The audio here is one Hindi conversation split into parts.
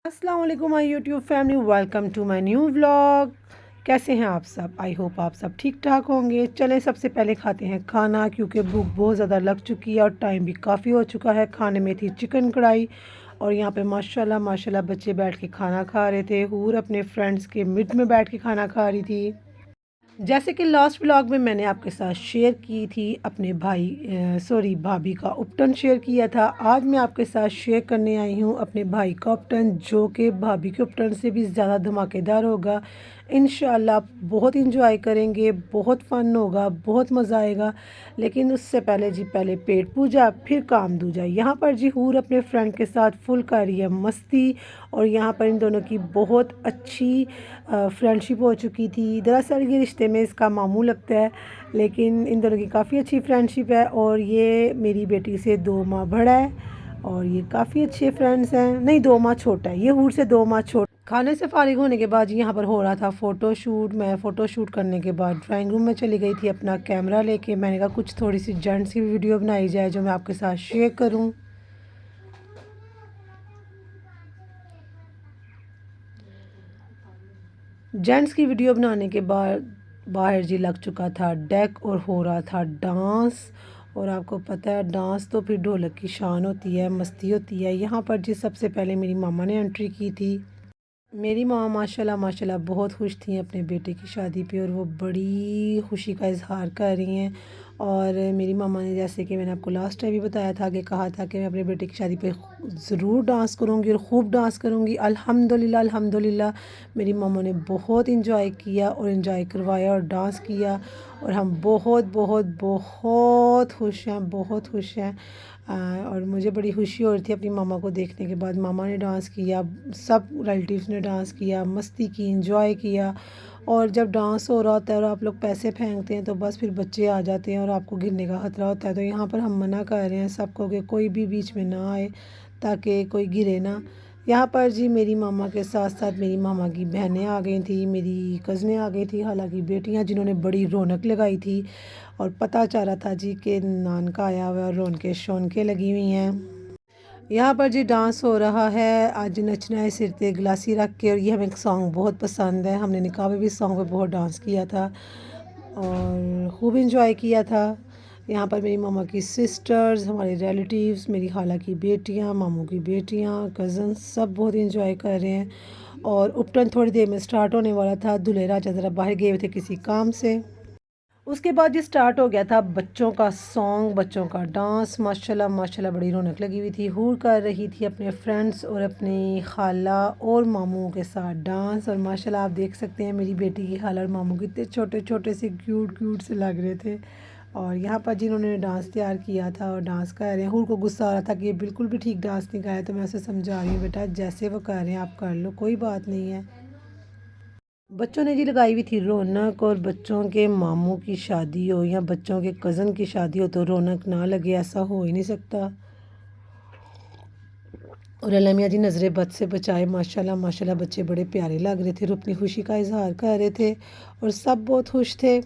अस्सलाम वालेकुम my YouTube family, welcome to my new vlog. कैसे हैं आप सब? आई होप आप सब ठीक ठाक होंगे। चलें सबसे पहले खाते हैं खाना, क्योंकि भूख बहुत ज़्यादा लग चुकी है और टाइम भी काफ़ी हो चुका है। खाने में थी चिकन कढ़ाई और यहाँ पे माशाल्लाह माशाल्लाह बच्चे बैठ के खाना खा रहे थे। हूर अपने फ्रेंड्स के मिड में बैठ के खाना खा रही थी। जैसे कि लास्ट व्लॉग में मैंने आपके साथ शेयर की थी अपने भाभी का उपटन शेयर किया था। आज मैं आपके साथ शेयर करने आई हूँ अपने भाई का उपटन, जो कि भाभी के उपटन से भी ज़्यादा धमाकेदार होगा। इंशाल्लाह बहुत इंजॉय करेंगे, बहुत फ़न होगा, बहुत मज़ा आएगा। लेकिन उससे पहले पहले पेट पूजा फिर काम दूजा। यहाँ पर हूर अपने फ्रेंड के साथ फुल कर रही है मस्ती और यहाँ पर इन दोनों की बहुत अच्छी फ्रेंडशिप हो चुकी थी। दरअसल ये रिश्ते में इसका मामू लगता है, लेकिन इन दोनों की काफ़ी अच्छी फ्रेंडशिप है और ये मेरी बेटी से 2 माह बड़ा है और ये काफ़ी अच्छे फ्रेंड्स हैं। नहीं, 2 माह छोटा है, ये हूर से 2 माह छोटा। खाने से फारिग होने के बाद यहाँ पर हो रहा था फ़ोटो शूट। मैं फ़ोटो शूट करने के बाद ड्राइंग रूम में चली गई थी अपना कैमरा लेके। मैंने कहा कुछ थोड़ी सी जेंट्स की वीडियो बनाई जाए जो मैं आपके साथ शेयर करूँ। जेंट्स की वीडियो बनाने के बाद बाहर लग चुका था डेक और हो रहा था डांस। और आपको पता है डांस तो फिर ढोलक की शान होती है, मस्ती होती है। यहाँ पर सबसे पहले मेरी मामा ने एंट्री की थी। मेरी माँ माशाल्लाह माशाल्लाह बहुत खुश थी अपने बेटे की शादी पे और वो बड़ी खुशी का इजहार कर रही हैं। और मेरी मामा ने, जैसे कि मैंने आपको लास्ट टाइम भी बताया था, कि कहा था कि मैं अपने बेटे की शादी पे ज़रूर डांस करूँगी और ख़ूब डांस करूँगी। अल्हम्दुलिल्लाह अल्हम्दुलिल्लाह मेरी मामा ने बहुत इंजॉय किया और इंजॉय करवाया और डांस किया और हम बहुत बहुत बहुत खुश हैं, बहुत खुश हैं। और मुझे बड़ी खुशी हो रही थी अपनी मामा को देखने के बाद। मामा ने डांस किया, सब रिलेटिव्स ने डांस किया, मस्ती की, इंजॉय किया। और जब डांस हो रहा होता है और आप लोग पैसे फेंकते हैं तो बस फिर बच्चे आ जाते हैं और आपको गिरने का ख़तरा होता है। तो यहाँ पर हम मना कर रहे हैं सबको कि कोई भी बीच में ना आए ताकि कोई गिरे ना। यहाँ पर मेरी मामा के साथ साथ मेरी मामा की बहनें आ गई थी, मेरी कज़नें आ गई थी, हालांकि बेटियाँ, जिन्होंने बड़ी रौनक लगाई थी। और पता चल रहा था कि नानका आया हुआ है और रौनकें शौनकें लगी हुई हैं। यहाँ पर डांस हो रहा है। आज नचना है सिर पे गिलासी रख के और ये हमें सॉन्ग बहुत पसंद है। हमने निकाह में भी सॉन्ग पे बहुत डांस किया था और खूब इंजॉय किया था। यहाँ पर मेरी मामा की सिस्टर्स, हमारे रिलेटिव्स, मेरी खाला की बेटियाँ, मामू की बेटियाँ, कज़न्स, सब बहुत इंजॉय कर रहे हैं। और उपटन थोड़ी देर में स्टार्ट होने वाला था। दूल्हे राजा ज़रा बाहर गए हुए थे किसी काम से। उसके बाद स्टार्ट हो गया था बच्चों का सॉन्ग, बच्चों का डांस। माशाल्लाह माशाल्लाह बड़ी रौनक लगी हुई थी। हूर कर रही थी अपने फ्रेंड्स और अपनी खाला और मामू के साथ डांस। और माशाल्लाह आप देख सकते हैं मेरी बेटी की खाला और मामू कितने छोटे छोटे से क्यूट क्यूट से लग रहे थे। और यहाँ पर जिन्होंने डांस तैयार किया था और डांस कर रहे हैं। हूर को गुस्सा आ रहा था कि ये बिल्कुल भी ठीक डांस नहीं कर रहे, तो मैं उसे समझा रही हूँ, बेटा जैसे वो कर रहे हैं आप कर लो, कोई बात नहीं है। बच्चों ने लगाई हुई थी रौनक। और बच्चों के मामू की शादी हो या बच्चों के कज़न की शादी हो तो रौनक ना लगे, ऐसा हो ही नहीं सकता। और अल्लाह मियाँ जी नज़र बद से बचाए। माशाल्लाह माशाल्लाह बच्चे बड़े प्यारे लग रहे थे और अपनी खुशी का इजहार कर रहे थे और सब बहुत खुश थे।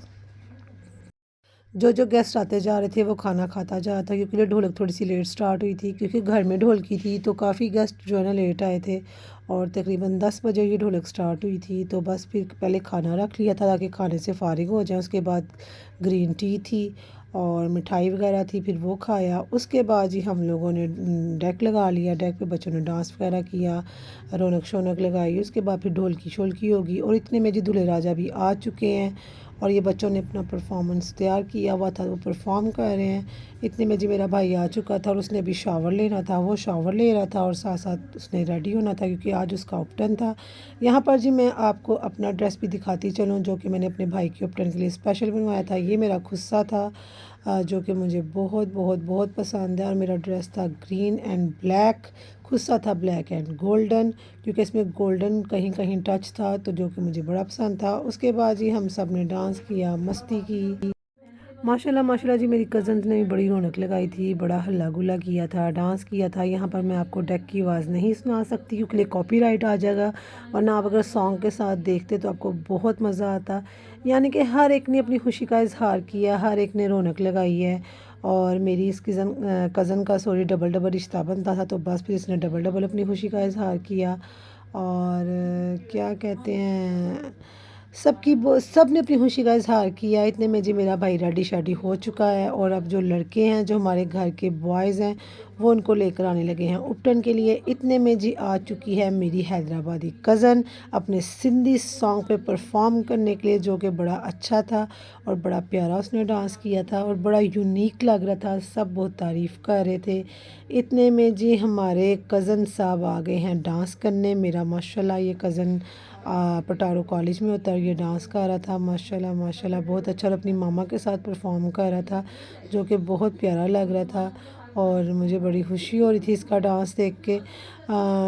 जो गेस्ट आते जा रहे थे वो खाना खाता जा रहा था, क्योंकि ढोलक थोड़ी सी लेट स्टार्ट हुई थी, क्योंकि घर में ढोलकी थी तो काफ़ी गेस्ट जो है ना लेट आए थे। और तकरीबन 10 बजे ये ढोलक स्टार्ट हुई थी। तो बस फिर पहले खाना रख लिया था ताकि खाने से फारिग हो जाए। उसके बाद ग्रीन टी थी और मिठाई वगैरह थी, फिर वो खाया। उसके बाद हम लोगों ने डेक लगा लिया। डेक पे बच्चों ने डांस वगैरह किया, रौनक शौनक लगाई। उसके बाद फिर ढोलकी शोलकी होगी और इतने में दूल्हे राजा भी आ चुके हैं और ये बच्चों ने अपना परफॉर्मेंस तैयार किया हुआ था, वो परफॉर्म कर रहे हैं। इतने में मेरा भाई आ चुका था और उसने अभी शावर लेना था, वो शावर ले रहा था और साथ साथ उसने रेडी होना था क्योंकि आज उसका उपटन था। यहाँ पर मैं आपको अपना ड्रेस भी दिखाती चलूँ, जो कि मैंने अपने भाई के उपटन के लिए स्पेशल बनवाया था। ये मेरा खुस्सा था जो कि मुझे बहुत बहुत बहुत पसंद है। और मेरा ड्रेस था ग्रीन एंड ब्लैक, खुस्सा था ब्लैक एंड गोल्डन, क्योंकि इसमें गोल्डन कहीं कहीं टच था, तो जो कि मुझे बड़ा पसंद था। उसके बाद हम सब ने डांस किया, मस्ती की। माशाल्लाह माशाल्लाह मेरी कज़न्स ने भी बड़ी रौनक लगाई थी, बड़ा हल्ला गुल्ला किया था, डांस किया था। यहाँ पर मैं आपको डेक की आवाज़ नहीं सुना सकती क्योंकि कॉपीराइट आ जाएगा, वरना आप अगर सॉन्ग के साथ देखते तो आपको बहुत मज़ा आता। यानी कि हर एक ने अपनी खुशी का इजहार किया, हर एक ने रौनक लगाई है। और मेरी इस कज़न का डबल डबल रिश्ता बनता था, तो बस फिर इसने डबल डबल अपनी खुशी का इजहार किया। और क्या कहते हैं, सब ने अपनी खुशी का इजहार किया। इतने में जी मेरा भाई रेडी शादी हो चुका है और अब जो लड़के हैं, जो हमारे घर के बॉयज़ हैं, वो उनको लेकर आने लगे हैं उपटन के लिए। इतने में जी आ चुकी है मेरी हैदराबादी कज़न अपने सिंधी सॉन्ग पे परफॉर्म करने के लिए, जो कि बड़ा अच्छा था और बड़ा प्यारा उसने डांस किया था और बड़ा यूनिक लग रहा था। सब बहुत तारीफ़ कर रहे थे। इतने में जी हमारे कज़न साहब आ गए हैं डांस करने। मेरा माशाल्लाह ये कज़न पटारो कॉलेज में होता है, ये डांस कर रहा था माशाल्लाह माशाल्लाह बहुत अच्छा, और अपनी मामा के साथ परफॉर्म कर रहा था, जो कि बहुत प्यारा लग रहा था और मुझे बड़ी खुशी हो रही थी इसका डांस देख के।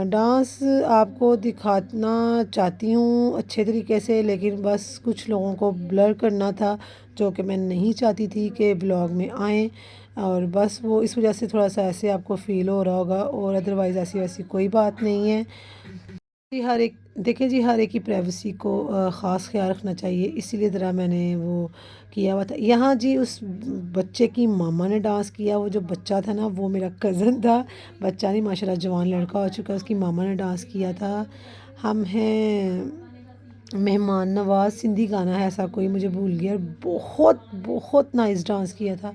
डांस आपको दिखाना चाहती हूँ अच्छे तरीके से, लेकिन बस कुछ लोगों को ब्लर करना था, जो कि मैं नहीं चाहती थी कि ब्लॉग में आएँ, और बस वो इस वजह से थोड़ा सा ऐसे आपको फ़ील हो रहा होगा, और अदरवाइज़ ऐसी वैसी कोई बात नहीं है जी। हर एक देखिए जी, हर एक की प्राइवेसी को ख़ास ख्याल रखना चाहिए, इसीलिए ज़रा मैंने वो किया हुआ था। यहाँ जी उस बच्चे की मामा ने डांस किया। वो जो बच्चा था ना, वो मेरा कज़न था। बच्चा नहीं, माशाल्लाह जवान लड़का हो चुका है। उसकी मामा ने डांस किया था। हम हैं मेहमान नवाज़, सिंधी गाना है ऐसा कोई, मुझे भूल गया। बहुत बहुत नाइस डांस किया था।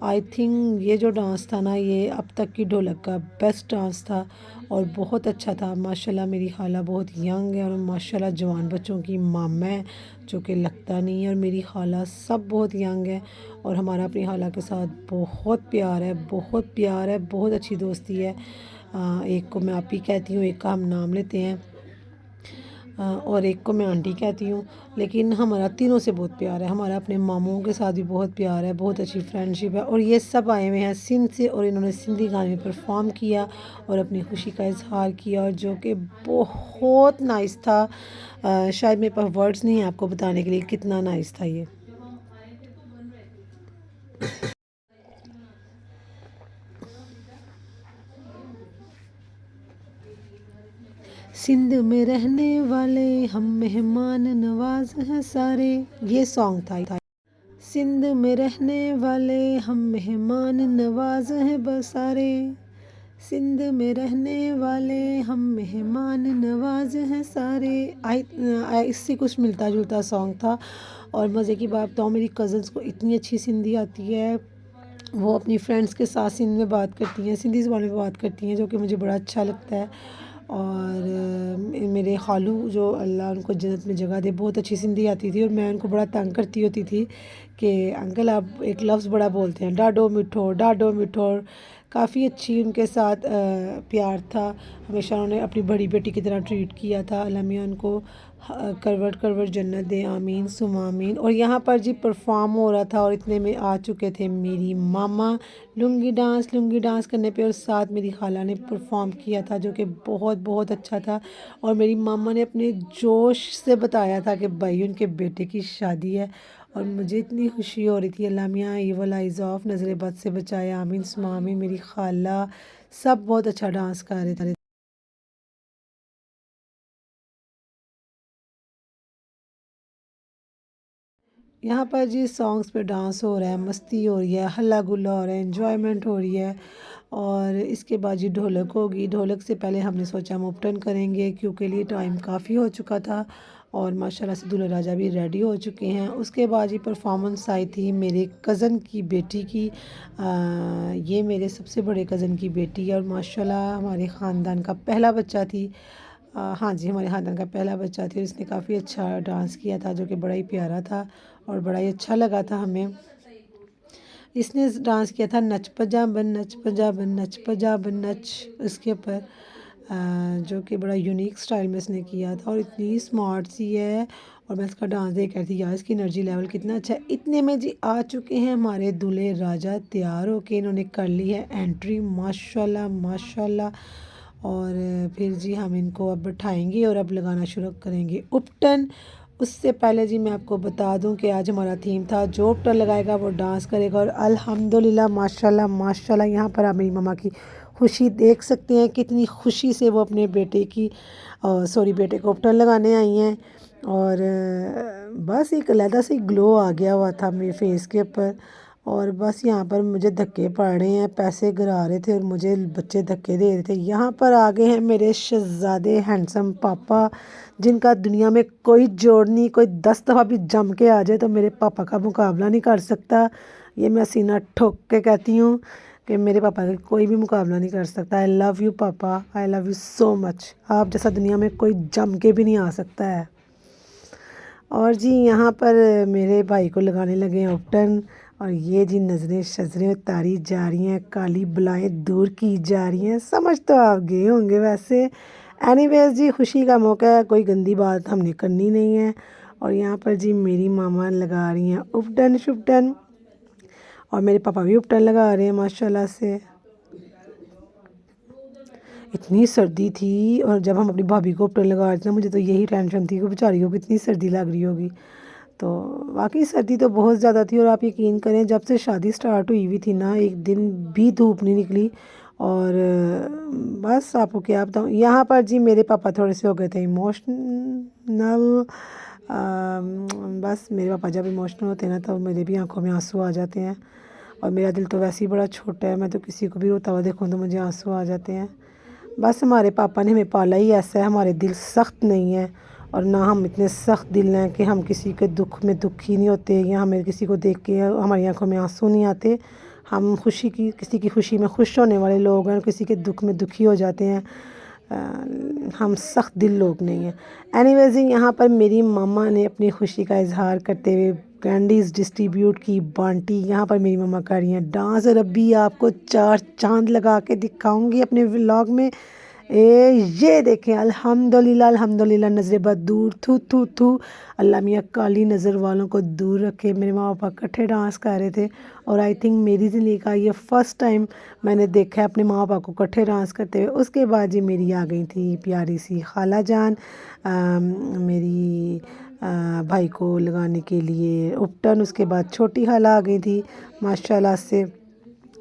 आई थिंक ये जो डांस था ना, ये अब तक की ढोलक का बेस्ट डांस था और बहुत अच्छा था माशाल्लाह। मेरी खाला बहुत यंग है और माशाल्लाह जवान बच्चों की मामा है, जो कि लगता नहीं है, और मेरी खाला सब बहुत यंग है और हमारा अपनी खाला के साथ बहुत प्यार है, बहुत प्यार है, बहुत अच्छी दोस्ती है। एक को मैं आपी कहती हूँ, एक का हम नाम लेते हैं, और एक को मैं आंटी कहती हूँ, लेकिन हमारा तीनों से बहुत प्यार है। हमारा अपने मामूओं के साथ भी बहुत प्यार है, बहुत अच्छी फ्रेंडशिप है। और ये सब आए हुए हैं सिंध से और इन्होंने सिंधी गाने परफॉर्म किया और अपनी खुशी का इजहार किया, और जो कि बहुत नाइस था। शायद मेरे पास वर्ड्स नहीं है आपको बताने के लिए कितना नाइस था ये। सिंध में रहने वाले हम मेहमान नवाज हैं सारे, ये सॉन्ग था। सिंध में रहने वाले हम मेहमान नवाज हैं बसारे, सिंध में रहने वाले हम मेहमान नवाज हैं सारे। इससे कुछ मिलता जुलता सॉन्ग था। और मज़े की बात बताऊँ, मेरी कज़न्स को इतनी अच्छी सिंधी आती है, वो अपनी फ्रेंड्स के साथ सिंध में बात करती हैं, सिंधी ज़बान में बात करती हैं, जो कि मुझे बड़ा अच्छा लगता है। और मेरे खालू जो अल्लाह उनको जन्नत में जगह दे, बहुत अच्छी सिंधी आती थी, और मैं उनको बड़ा तंग करती होती थी कि अंकल आप एक लफ्ज़ बड़ा बोलते हैं, डाडो मिठो, डाडो मिठो। काफ़ी अच्छी उनके साथ प्यार था। हमेशा उन्होंने अपनी बड़ी बेटी की तरह ट्रीट किया था। अल्लाह मियां उनको करवट करवट जन्नत दे, आमीन सुम आमीन। और यहाँ पर जी परफॉर्म हो रहा था और इतने में आ चुके थे मेरी मामा लुंगी डांस करने पे, और साथ मेरी खाला ने परफॉर्म किया था, जो कि बहुत बहुत अच्छा था। और मेरी मामा ने अपने जोश से बताया था कि भाई उनके बेटे की शादी है, और मुझे इतनी खुशी हो रही थी। अल्लाह मियां इवल आइज़ ऑफ नज़र बद से बचाए, आमीन सुम आमीन। मेरी खाला सब बहुत अच्छा डांस कर रहे थे। यहाँ पर जी सॉन्ग्स पे डांस हो रहा है, मस्ती हो रही है, हल्ला गुल्ला हो रहा है, एंजॉयमेंट हो रही है। और इसके बाद जी ढोलक होगी। ढोलक से पहले हमने सोचा हम उपटन करेंगे, क्योंकि लिए टाइम काफ़ी हो चुका था और माशाल्लाह से दूल्हा राजा भी रेडी हो चुके हैं। उसके बाद जी परफॉर्मेंस आई थी मेरे कज़न की बेटी की। ये मेरे सबसे बड़े कज़न की बेटी है और माशाल्लाह हमारे ख़ानदान का पहला बच्चा थी। हाँ जी, हमारे ख़ानदान का पहला बच्चा थी, और इसने काफ़ी अच्छा डांस किया था, जो कि बड़ा ही प्यारा था और बड़ा ही अच्छा लगा था हमें। इसने डांस किया था नच पंजाबन नच पंजाबन नच पंजाबन नच, उसके ऊपर जो कि बड़ा यूनिक स्टाइल में इसने किया था और इतनी स्मार्ट सी है। और मैं इसका डांस देख रही थी, यार इसकी एनर्जी लेवल कितना अच्छा है। इतने में जी आ चुके हैं हमारे दूल्हे राजा, तैयार होके इन्होंने कर ली है एंट्री, माशाल्लाह माशाल्लाह। और फिर जी हम इनको अब बैठाएंगे और अब लगाना शुरू करेंगे उपटन। उससे पहले जी मैं आपको बता दूं कि आज हमारा थीम था जो उपटन लगाएगा वो डांस करेगा, और अल्हम्दुलिल्लाह माशाल्लाह माशाल्लाह यहाँ पर आप मेरी मम्मा की खुशी देख सकते हैं, कितनी खुशी से वो अपने बेटे की बेटे को उपटन लगाने आई हैं। और बस एक अलहदा सी ग्लो आ गया हुआ था मेरे फेस के ऊपर। और बस यहाँ पर मुझे धक्के पड़ रहे हैं, पैसे गिरा रहे थे और मुझे बच्चे धक्के दे रहे थे। यहाँ पर आ गए हैं मेरे शहज़ादे हैंडसम पापा, जिनका दुनिया में कोई जोड़ नहीं। कोई 10 दफ़ा भी जम के आ जाए तो मेरे पापा का मुकाबला नहीं कर सकता। ये मैं सीना ठोक के कहती हूँ कि मेरे पापा का कोई भी मुकाबला नहीं कर सकता। आई लव यू पापा, I love you so much. आप जैसा दुनिया में कोई जम के भी नहीं आ सकता है। और जी यहाँ पर मेरे भाई को लगाने लगे हैं उपटन, और ये जी नज़रें शज़रें उतारी जा रही हैं, काली बलाएँ दूर की जा रही हैं। समझ तो आप गए होंगे वैसे। एनीवेज़ जी, खुशी का मौका है, कोई गंदी बात हमने करनी नहीं है। और यहाँ पर जी मेरी मामा लगा रही हैं उपटन शुपटन, और मेरे पापा भी उपटन लगा रहे हैं माशाल्लाह से। इतनी सर्दी थी, और जब हम अपनी भाभी को उपटन लगा रहे थे ना, मुझे तो यही टेंशन थी कि बेचारी को कितनी सर्दी लग रही होगी। तो वाकई सर्दी तो बहुत ज़्यादा थी, और आप यकीन करें जब से शादी स्टार्ट हुई थी ना, एक दिन भी धूप नहीं निकली। और बस आपको क्या बताऊँ। यहाँ पर जी मेरे पापा थोड़े से हो गए थे इमोशनल। बस मेरे पापा जब इमोशनल होते हैं ना, तो मेरे भी आंखों में आंसू आ जाते हैं। और मेरा दिल तो वैसे ही बड़ा छोटा है, मैं तो किसी को भी रोता हुआ देखूँ तो मुझे आंसू आ जाते हैं। बस हमारे पापा ने हमें पाला ही ऐसा है, हमारे दिल सख्त नहीं है, और ना हम इतने सख्त दिल हैं कि हम किसी के दुख में दुखी नहीं होते, या हमें किसी को देख के हमारी आंखों में आंसू नहीं आते। हम किसी की खुशी में खुश होने वाले लोग हैं, और किसी के दुख में दुखी हो जाते हैं। हम सख्त दिल लोग नहीं हैं। एनीवेज़ यहाँ पर मेरी मामा ने अपनी खुशी का इजहार करते हुए कैंडीज़ डिस्ट्रीब्यूट की, बांटी। यहाँ पर मेरी मम्मा कर रही हैं डांस, और अभी आपको 4 चांद लगा के दिखाऊंगी अपने व्लॉग में। ये देखें, अल्हम्दुलिल्लाह अल्हम्दुलिल्लाह, नज़र बद दूर, थू थू थू। अल्लाह मियाँ काली नज़र वालों को दूर रखे। मेरे माँ पापा इकट्ठे डांस कर रहे थे, और आई थिंक मेरी ज़िंदगी का ये फ़र्स्ट टाइम मैंने देखा है अपने माँ पापा को इकट्ठे डांस करते हुए। उसके बाद जी मेरी आ गई थी प्यारी सी खाला जान, मेरी भाई को लगाने के लिए उपटन। उसके बाद छोटी खाला आ गई थी माशाल्लाह से,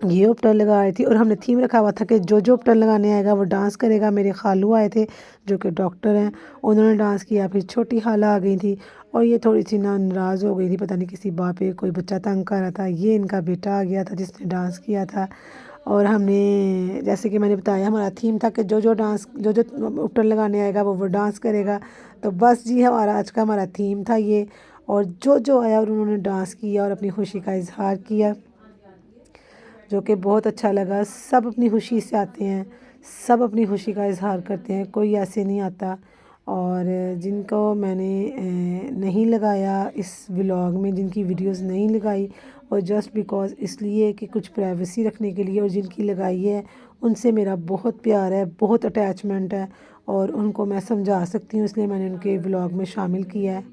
ये उपटन लगा रही थी। और हमने थीम रखा हुआ था कि जो जो उपटन लगाने आएगा वो डांस करेगा। मेरे खालू आए थे जो कि डॉक्टर हैं, उन्होंने डांस किया। फिर छोटी खाला आ गई थी, और ये थोड़ी सी ना नाराज़ हो गई थी, पता नहीं किसी बात पे कोई बच्चा तंग कर रहा था। ये इनका बेटा आ गया था जिसने डांस किया था। और हमने, जैसे कि मैंने बताया, हमारा थीम था कि जो जो उपटन लगाने आएगा वो डांस करेगा। तो बस जी हमारा थीम था ये। और जो जो आया और उन्होंने डांस किया और अपनी खुशी का इजहार किया, जो कि बहुत अच्छा लगा। सब अपनी खुशी से आते हैं, सब अपनी खुशी का इजहार करते हैं, कोई ऐसे नहीं आता। और जिनको मैंने नहीं लगाया इस व्लॉग में, जिनकी वीडियोस नहीं लगाई, और जस्ट बिकॉज़ इसलिए कि कुछ प्राइवेसी रखने के लिए, और जिनकी लगाई है उनसे मेरा बहुत प्यार है, बहुत अटैचमेंट है, और उनको मैं समझा सकती हूँ, इसलिए मैंने उनके व्लॉग में शामिल किया है।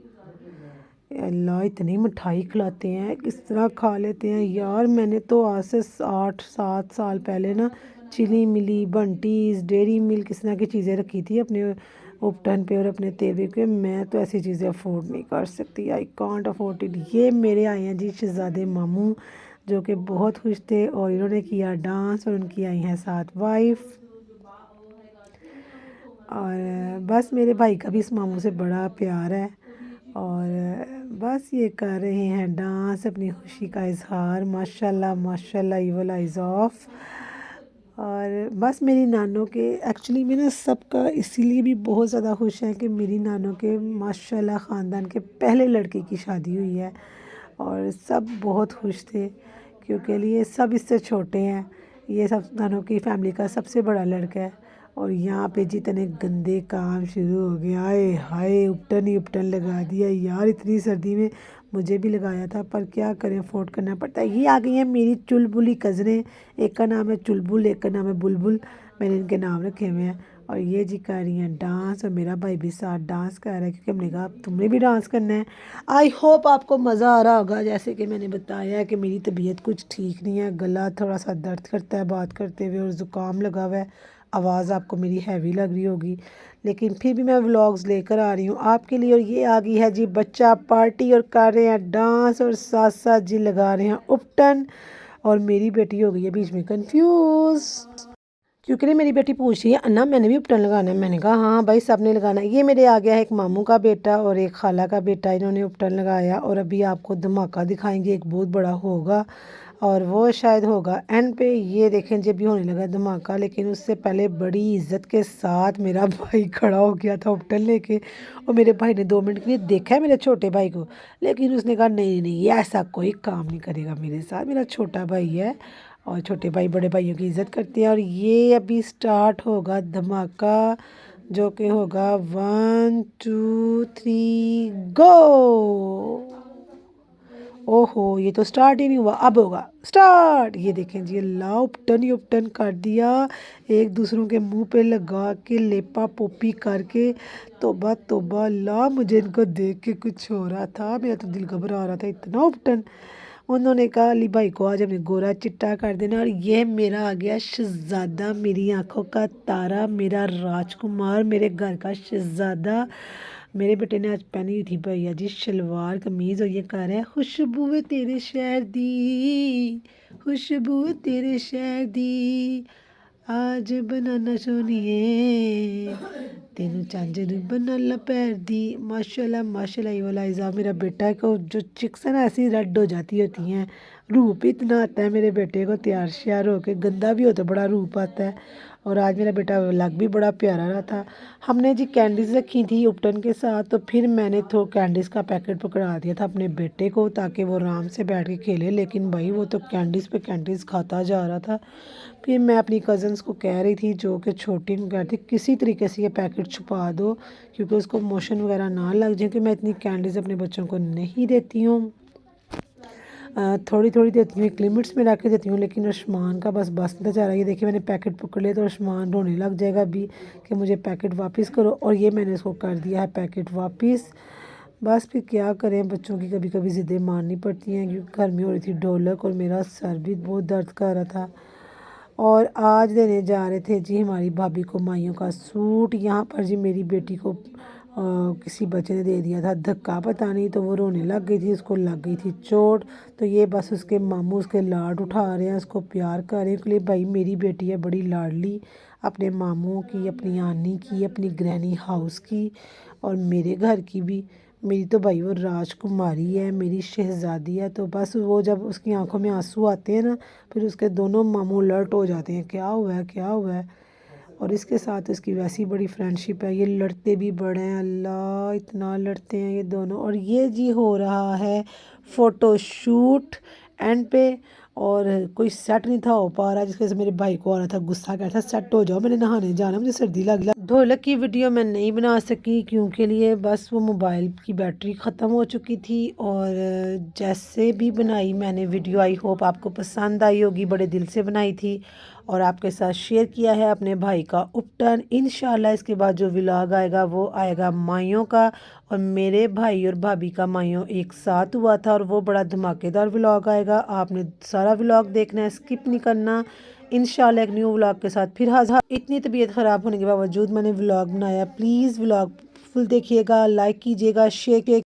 अल्लाह, इतनी मिठाई खिलाते हैं, किस तरह खा लेते हैं यार। मैंने तो आज से 8-7 साल पहले ना चिली मिली, बंटीज़, डेयरी मिल्क, किस तरह की चीज़ें रखी थी अपने उपटन पे और अपने तेवे पे। मैं तो ऐसी चीज़ें अफोर्ड नहीं कर सकती, आई कॉन्ट अफोर्ड इट। ये मेरे आए हैं जी शहज़ादे मामू, जो कि बहुत खुश थे, और इन्होंने किया डांस, और उनकी आई हैं साथ वाइफ। और बस मेरे भाई का भी इस मामू से बड़ा प्यार है, और बस ये कर रहे हैं डांस, अपनी खुशी का इजहार। माशाल्लाह माशाल्लाह, इवल आइज़ ऑफ। और बस मेरी नानों के एक्चुअली में ना, सबका इसीलिए भी बहुत ज़्यादा खुश है कि मेरी नानों के माशाल्लाह ख़ानदान के पहले लड़के की शादी हुई है, और सब बहुत खुश थे क्योंकि ये सब इससे छोटे हैं। ये सब नानों की फैमिली का सबसे बड़ा लड़का है, और यहाँ पे जितने गंदे काम शुरू हो गए। आए हाय, उपटन ही उपटन लगा दिया यार, इतनी सर्दी में। मुझे भी लगाया था, पर क्या करें, अफोर्ड करना पड़ता है। ये आ गई हैं मेरी चुलबुली कज़नें, एक का नाम है चुलबुल, एक का नाम है बुलबुल, मैंने इनके नाम रखे हुए हैं। और ये जी कर रही हैं डांस, और मेरा भाई भी साथ डांस कर रहा है, क्योंकि हमने कहा तुमने भी डांस करना है। आई होप आपको मज़ा आ रहा होगा। जैसे कि मैंने बताया है कि मेरी तबीयत कुछ ठीक नहीं है, गला थोड़ा सा दर्द करता है बात करते हुए, और ज़ुकाम लगा हुआ है, आवाज़ आपको मेरी हैवी लग रही होगी, लेकिन फिर भी मैं व्लॉग्स लेकर आ रही हूँ आपके लिए। और ये आ गई है जी बच्चा पार्टी, और कर रहे हैं डांस, और साथ साथ जी लगा रहे हैं उपटन, और मेरी बेटी हो गई है बीच में कंफ्यूज। क्योंकि ना मेरी बेटी पूछ रही है अन्ना मैंने भी उपटन लगाना है। मैंने कहा हाँ भाई सबने लगाना है। ये मेरे आ गया है एक मामू का बेटा और एक खाला का बेटा, इन्होंने उपटन लगाया और अभी आपको धमाका दिखाएंगे, एक बहुत बड़ा होगा और वो शायद होगा एंड पे। ये देखें जब भी होने लगा धमाका, लेकिन उससे पहले बड़ी इज्जत के साथ मेरा भाई खड़ा हो गया था उपटन लेके और मेरे भाई ने 2 मिनट के लिए देखा है मेरे छोटे भाई को, लेकिन उसने कहा नहीं नहीं ये ऐसा कोई काम नहीं करेगा मेरे साथ, मेरा छोटा भाई है और छोटे भाई बड़े भाइयों की इज्जत करते हैं। और ये अभी स्टार्ट होगा धमाका जो कि होगा 1 2 3 गो। ओहो ये तो स्टार्ट ही नहीं हुआ, अब होगा स्टार्ट। ये देखें जी अल्लाह उपटन ही उपटन कर दिया, एक दूसरों के मुंह पे लगा के लेपा पोपी करके। तोबा तोबा अल्लाह, मुझे इनको देख के कुछ हो रहा था, मेरा तो दिल घबरा रहा था, इतना उपटन। उन्होंने कहा अली भाई को आज हमें गोरा चिट्टा कर देना। और ये मेरा आ गया शहजादा, मेरी आंखों का तारा, मेरा राजकुमार, मेरे घर का शहजादा। मेरे बेटे ने आज पहनी हुई थी भैया जी शलवार कमीज़ और ये कह रहा है खुशबू है तेरे शहर दी, खुशबू है तेरे शहर दी, आज बनाना सोनिए तेनू चांजे नू बनाना पैर दी। माशाल्लाह माशाल्लाह। ये वाला इज़ा मेरा बेटा को जो चिक्स है ना ऐसी रेड हो जाती होती हैं, रूप इतना आता है मेरे बेटे को, तैयार श्यार होके, गंदा भी हो तो बड़ा रूप आता है। और आज मेरा बेटा लग भी बड़ा प्यारा रहा था। हमने जी कैंडीज़ रखी थी उपटन के साथ, तो फिर मैंने तो कैंडीज़ का पैकेट पकड़ा दिया था अपने बेटे को ताकि वो आराम से बैठ के खेले, लेकिन भाई वो तो कैंडीज़ पे कैंडीज़ खाता जा रहा था। फिर मैं अपनी कज़न्स को कह रही थी जो कि छोटी, को कह रही थी किसी तरीके से ये पैकेट छुपा दो क्योंकि उसको मोशन वगैरह ना लग जाए, कि मैं इतनी कैंडीज़ अपने बच्चों को नहीं देती हूँ, थोड़ी थोड़ी देती हूँ, एक लिमिट्स में रख के देती हूँ। लेकिन उस्मान का बस नहीं जा रहा। ये देखिए मैंने पैकेट पकड़ लिया तो उस्मान रोने लग जाएगा अभी कि मुझे पैकेट वापस करो, और ये मैंने इसको कर दिया है पैकेट वापस। बस फिर क्या करें, बच्चों की कभी कभी ज़िद्दें मारनी पड़ती हैं, क्योंकि घर में हो रही थी ढोलक और मेरा सर भी बहुत दर्द कर रहा था। और आज देने जा रहे थे जी हमारी भाभी को माइयों का सूट। यहाँ पर जी मेरी बेटी को किसी बच्चे ने दे दिया था धक्का, पता नहीं, तो वो रोने लग गई थी, उसको लग गई थी चोट। तो ये बस उसके मामू उसके लाड उठा रहे हैं, उसको प्यार कर रहे हैं, इसलिए भाई मेरी बेटी है बड़ी लाडली अपने मामू की, अपनी आनी की, अपनी ग्रैनी हाउस की और मेरे घर की भी। मेरी तो भाई वो राजकुमारी है, मेरी शहज़ादी है। तो बस वो जब उसकी आंखों में आंसू आते हैं ना, फिर उसके दोनों मामू अलर्ट हो जाते हैं, क्या हुआ है क्या हुआ है। और इसके साथ इसकी वैसी बड़ी फ्रेंडशिप है, ये लड़ते भी बड़े हैं, अल्लाह इतना लड़ते हैं ये दोनों। और ये जी हो रहा है फ़ोटोशूट एंड पे, और कोई सेट नहीं था हो पा रहा, जिसकी वजह से मेरे भाई को आ रहा था गुस्सा, कह रहा था सेट हो जाओ मैंने नहाने जाना, मुझे सर्दी लग गया। ढोलक की वीडियो मैं नहीं बना सकी क्योंकि लिए बस वो मोबाइल की बैटरी ख़त्म हो चुकी थी। और जैसे भी बनाई मैंने वीडियो, आई होप आपको पसंद आई होगी, बड़े दिल से बनाई थी और आपके साथ शेयर किया है अपने भाई का उपटन। इंशाल्लाह इसके बाद जो व्लॉग आएगा वो आएगा माइयों का, और मेरे भाई और भाभी का माइयों एक साथ हुआ था और वो बड़ा धमाकेदार व्लॉग आएगा। आपने सारा व्लॉग देखना है, स्किप नहीं करना। इंशाल्लाह एक न्यू व्लॉग के साथ फिर हाज़िर। इतनी तबीयत ख़राब होने के बावजूद मैंने व्लॉग बनाया, प्लीज़ व्लॉग फुल देखिएगा, लाइक कीजिएगा, शेयर